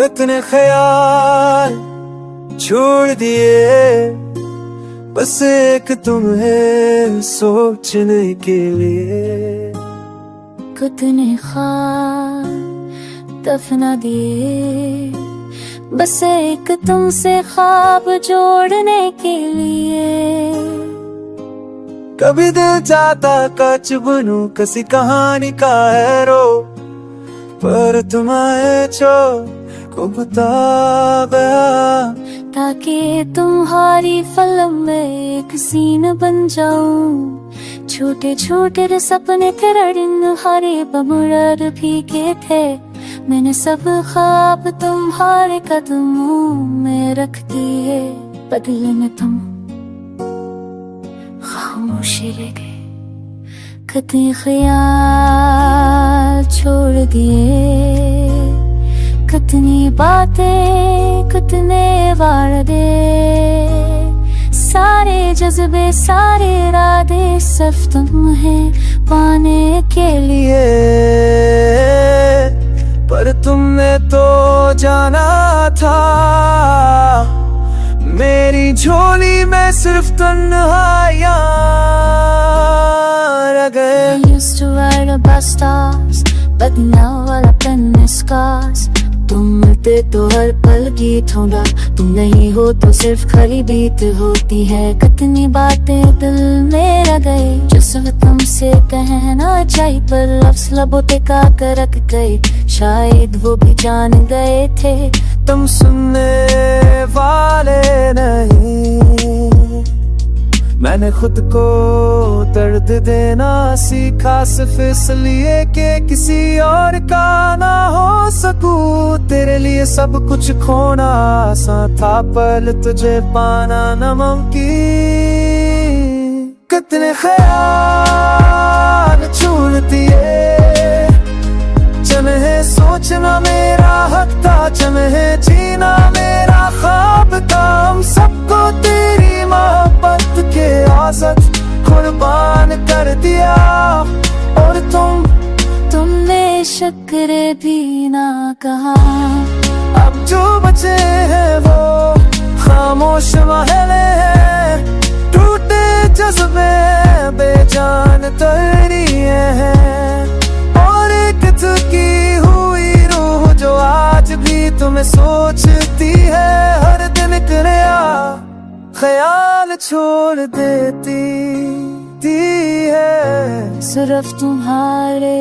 कितने ख्याल छोड़ दिए, बस एक तुम्हें सोचने के लिए। कितने ख्वाब दफना दिए, बस एक तुमसे ख्वाब जोड़ने के लिए। कभी दिल चाहता कच बनूं किसी कहानी का हीरो, पर तुम आए छोड़ को बता गया, ताकि तुम्हारी फिल्म में एक सीन बन जाऊं। छोटे छोटे सपने तेरे दिन हरे बमुड़र भीगे थे, मैंने सब ख्वाब तुम्हारे कदमों में रख दिए। बदले में तुम खामोशी रह गए, कितने ख्याल छोड़ दिए, कितनी बातें कितने वादे, सारे जज्बे सारे इरादे सिर्फ तुम्हें पाने के लिए। पर तुमने तो जाना था मेरी झोली में सिर्फ तन्हाइयां रह गए। I used to ride about stars, but now all I've done is scars. तुम मिलते तो हर पल गीत होगा, तुम नहीं हो तो सिर्फ खरी बीत होती है। कितनी बातें दिल में रह गए, जो सिर्फ तुमसे कहना चाहिए, पर लफ्ज़ लबों पे का कर रख गए। शायद वो भी जान गए थे तुम सुनने वाले नहीं। मैंने खुद को दर्द देना सीखा सिर्फ इसलिए कि किसी और का ना हो सकूं। तेरे लिए सब कुछ खोना आसान था, पर तुझे पाना नामुमकिन। कितने ख्याल छोड़ दिए, चले सोचना मेरा हक था, चले जीना मेरा ख्वाब था। हम सबको तेरी मोहब्बत के आज़ाद कुर्बान कर दिया, और तुमने शुक्र भी ना कहा। अब जो बचे हैं वो खामोश महले हैं, टूटे जज्बे बेजान तरीए हैं, और एक थकी हुई रूह जो आज भी तुम्हें सोचती है। हर दिन एक नया ख्याल छोड़ देती है। सिर्फ तुम्हारे